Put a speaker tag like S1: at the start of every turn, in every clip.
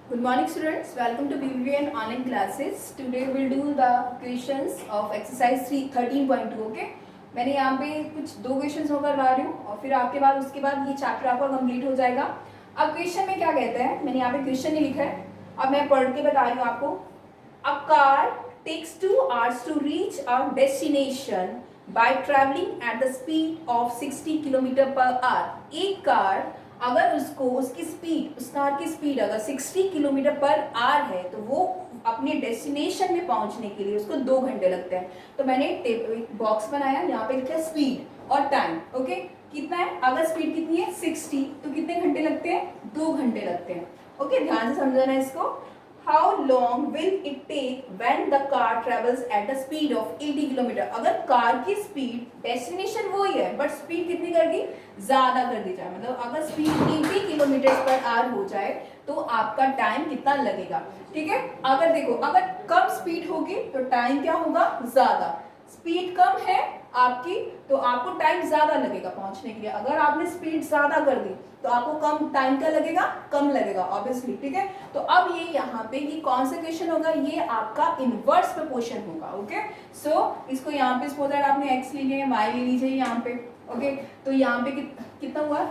S1: Good morning students, welcome to BBVN online classes. Today we'll do the questions of exercise 13.2. okay? मैंने यहाँ पे कुछ 2 questions और करवा रही हूँ और फिर आपके बाद उसके बाद ये चैप्टर आपका कंप्लीट हो जाएगा। अब क्वेश्चन में क्या कहते हैं, मैंने यहाँ पे क्वेश्चन नहीं लिखा है, अब मैं पढ़ के बता रही हूँ आपको। A car takes 2 hours to reach a destination by traveling at the speed of 60 kilometre per hour. एक कार अगर उसको उसकी स्पीड उस कार की स्पीड अगर 60 किलोमीटर पर आवर है तो वो अपने डेस्टिनेशन में पहुंचने के लिए उसको 2 घंटे लगते हैं। तो मैंने बॉक्स बनाया, यहाँ पे लिखा है स्पीड और टाइम। ओके, कितना है, अगर स्पीड कितनी है 60 तो कितने घंटे लगते हैं, 2 घंटे लगते हैं। ओके, ध्यान से समझना है इसको। How long will it take when the car travels at the speed of 80 kilometre? अगर कार की स्पीड डेस्टिनेशन वही है बट स्पीड कितनी कर दी, ज्यादा कर दी जाए, मतलब अगर स्पीड 80 किलोमीटर पर आवर हो जाए तो आपका टाइम कितना लगेगा। ठीक है, अगर देखो अगर कम स्पीड होगी तो टाइम क्या होगा, ज्यादा। स्पीड कम है आपकी तो आपको टाइम ज्यादा लगेगा पहुंचने के लिए। अगर आपने स्पीड ज्यादा कर दी तो आपको कम टाइम का लगेगा, कम लगेगा ऑब्वियसली। ठीक है, तो अब ये यहाँ पे ये कौन सा क्वेश्चन होगा, ये आपका इनवर्स प्रोपोर्शन होगा। ओके, सो इसको यहाँ पे सपोज दैट आपने एक्स ले लिया, वाई ले लीजिए यहाँ पे। ओके, तो यहाँ पे कितना हुआ,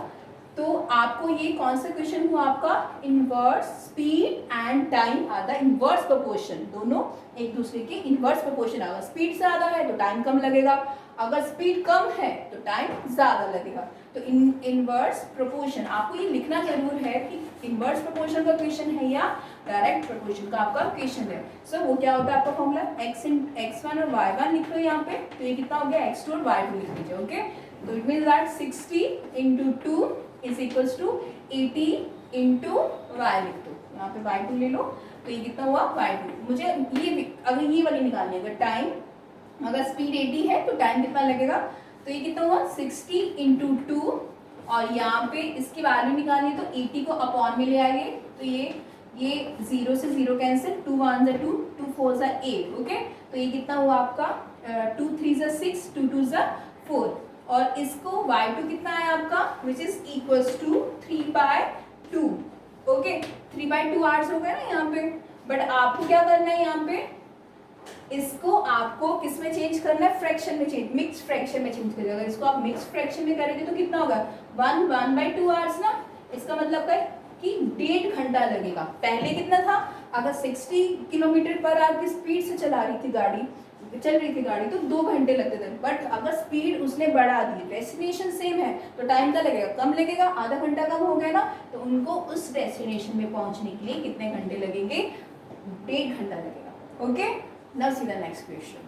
S1: तो आपको ये कौन सा क्वेश्चन हुआ आपका, inverse speed and time are the inverse proportion, दोनों एक दूसरे के इनवर्स प्रोपोर्शन। अगर स्पीड ज्यादा है तो टाइम कम लगेगा, अगर स्पीड कम है तो टाइम ज्यादा लगेगा। तो इनवर्स प्रोपोर्शन आपको ये लिखना जरूर है कि इनवर्स प्रोपोर्शन का क्वेश्चन है या डायरेक्ट प्रोपोर्शन का आपका क्वेश्चन है। सो वो क्या होता है आपका फॉर्मूला, x1 और y1 लिख लो यहाँ पे, तो ये कितना हो गया x2 और y2 लिख लीजिए। ओके, तो it means that 60 into 2 is equals to 80 into y लिख दो, यहाँ पे y2 ले लो, तो ये कितना हुआ y2। मुझे ये अगर ये वाली निकालनी है, अगर टाइम अगर स्पीड 80 है तो टाइम कितना लगेगा, तो ये कितना हुआ 60 into 2 और यहाँ पे इसकी वैल्यू निकालनी है तो 80 को अपॉन में ले आएंगे, तो ये 0 से 0 कैंसिल, 2 1 2 2 4 8। ओके, तो ये कितना हुआ आपका 2 3 6 2 2 4 और इसको y2 कितना है आपका which is equals to 3/2। Okay, 3/2 hours हो गए ना यहाँ पे, बट आपको क्या करना है यहाँ पे, इसको आपको किस में चेंज करना है, फ्रैक्शन में चेंज, मिक्स फ्रैक्शन में चेंज करिएगा। अगर इसको आप मिक्स फ्रैक्शन में करेंगे तो कितना होगा 1/2 आवर्स ना, इसका मतलब है कि 1.5 घंटा लगेगा। पहले कितना था, अगर 60 किलोमीटर पर आवर की स्पीड से चल रही थी गाड़ी तो 2 घंटे लगते थे, बट अगर स्पीड उसने बढ़ा दी, डेस्टिनेशन सेम है तो टाइम क्या लगेगा, कम लगेगा, आधा घंटा कम हो गया ना, तो उनको उस डेस्टिनेशन में पहुंचने के लिए कितने घंटे लगेंगे, 1.5 घंटा लगेगा। Okay, now see the next question.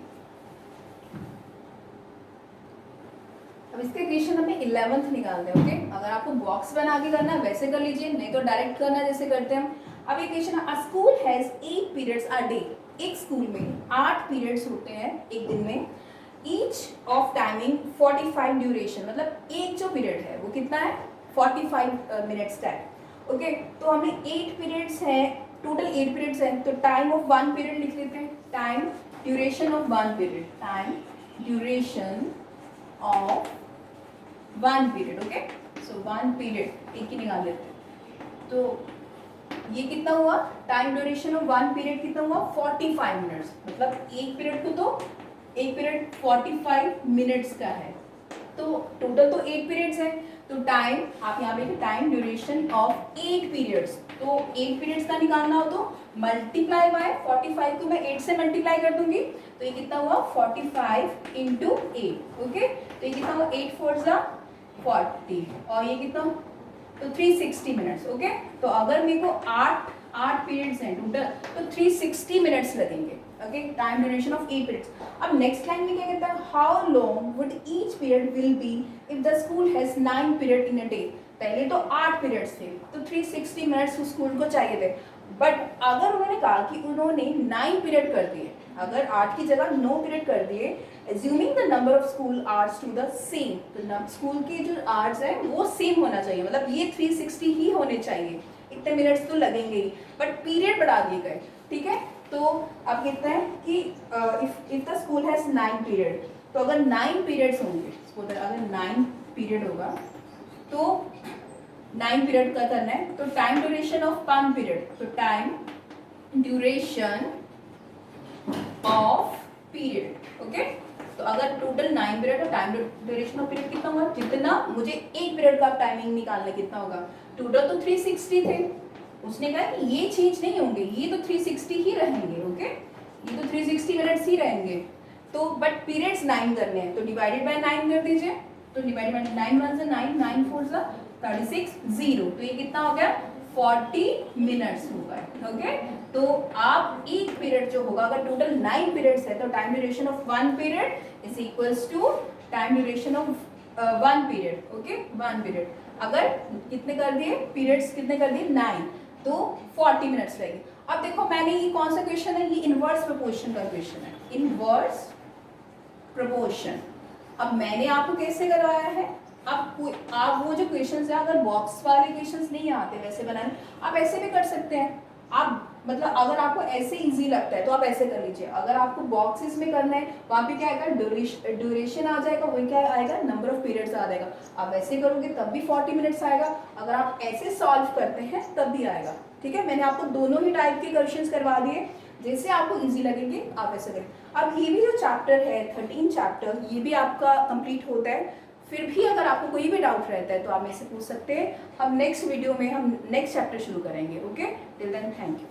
S1: अब इसके क्वेश्चन हमें 11th निकालते हैं। ओके, अगर आपको बॉक्स बना के करना है वैसे कर लीजिए, नहीं तो डायरेक्ट करना है जैसे करते हैं हम। अब ये क्वेश्चन है, अ school has 8 periods a day. एक स्कूल में 8 पीरियड्स होते हैं एक दिन में, ईच ऑफ टाइमिंग 45 ड्यूरेशन, मतलब एक जो पीरियड है वो कितना है 45 मिनट्स का है। ओके, तो हमने 8 पीरियड्स है, टोटल 8 पीरियड्स है, तो टाइम ऑफ 1 पीरियड लिख लेते हैं, time duration of 1 period, time duration of 1 period. Okay, so 1 period एक ही निकाल लेते हैं, तो ये कितना हुआ, टाइम ड्यूरेशन ऑफ 1 पीरियड कितना हुआ 45 मिनट्स, मतलब एक पीरियड को तो एक पीरियड 45 मिनट्स का है, तो टोटल तो 8 पीरियड्स है, तो टाइम आप यहाँ पे टाइम ड्यूरेशन ऑफ 8 पीरियड्स, तो 8 पीरियड्स का निकालना हो तो मल्टीप्लाई बाय 45 को मैं 8 से मल्टीप्लाई कर दूंगी, तो ये कितना हुआ 45 into 8। ओके, तो ये कितना हुआ 8 4 40 और ये कितना, तो 360 मिनट्स। ओके, तो अगर मेरे को 8 पीरियड्स हैं टोटल तो 360 मिनट्स लगेंगे। Okay, time duration of 8 periods. अब नेक्स्ट लाइन में क्या कहता है, how long would each period will be if the school has 9 period in a day. पहले तो 8 पीरियड्स थे तो 360 मिनट्स उस स्कूल को चाहिए थे, बट अगर उन्होंने कहा कि उन्होंने 9 पीरियड कर दिए, अगर 8 की जगह 9 पीरियड कर दिए, assuming the number of school hours to the same, तो स्कूल के जो आवर्स है वो सेम होना चाहिए, मतलब ये 360 ही होने चाहिए, इतने मिनट्स तो लगेंगे ही, बट पीरियड बढ़ा दिए गए। ठीक है, तो अब कहते हैं कि if the school has 9 period, तो अगर 9 पीरियड्स होंगे, अगर 9 पीरियड होगा तो 9 पीरियड का करना है, तो टाइम ड्यूरेशन ऑफ 1 पीरियड, तो time duration of period, okay. तो अगर टोटल 9 पीरियड और टाइम ड्यूरेशन ऑफ पीरियड कितना होगा, जितना मुझे एक पीरियड का टाइमिंग निकालना कितना होगा, टोटल तो 360 थे, उसने कहा कि ये चेंज नहीं होंगे, ये तो 360 ही रहेंगे, ओके, ये तो 360 मिनट्स ही रहेंगे, तो बट पीरियड्स 9 करने हैं, तो डिवाइडेड बाय 9 कर दीजिए, तो डिवाइडेड बाय 9 1 9 9 4 36 0, तो ये कितना हो गया 40 मिनट्स होगा, ओके। तो आप एक पीरियड जो होगा, अगर टोटल 9 पीरियड्स है तो time duration of 1 period is equals to time duration of 1 period, okay, 1 period. अगर कितने कर दिए पीरियड्स, कितने कर दिए 9, तो 40 मिनट्स लगेंगे। अब देखो मैंने ये कौन सा क्वेश्चन है, ये इनवर्स प्रोपोर्शन का क्वेश्चन है, इनवर्स प्रोपोर्शन। अब मैंने आपको कैसे करवाया है, आप वो जो क्वेश्चंस है, अगर बॉक्स वाले क्वेश्चंस नहीं आते वैसे बनाने, आप ऐसे भी कर सकते हैं। आप मतलब अगर आपको ऐसे इजी लगता है तो आप ऐसे कर लीजिए, अगर आपको बॉक्सेस में करना है वहाँ पे क्या आएगा, ड्यूरेशन आ जाएगा, वही क्या आएगा, नंबर ऑफ पीरियड्स आ जाएगा। आप ऐसे करोगे तब भी 40 मिनट्स आएगा, अगर आप ऐसे सॉल्व करते हैं तब भी आएगा, ठीक है। मैंने आपको दोनों ही टाइप के क्वेश्चंस करवा दिए, जैसे आपको इजी लगेंगे आप ऐसे करें। अब ये भी जो चैप्टर है 13 चैप्टर, ये भी आपका कंप्लीट होता है। फिर भी अगर आपको कोई भी डाउट रहता है तो आप मेरे से पूछ सकते हैं। हम नेक्स्ट वीडियो में हम नेक्स्ट चैप्टर शुरू करेंगे, okay. Till then thank you.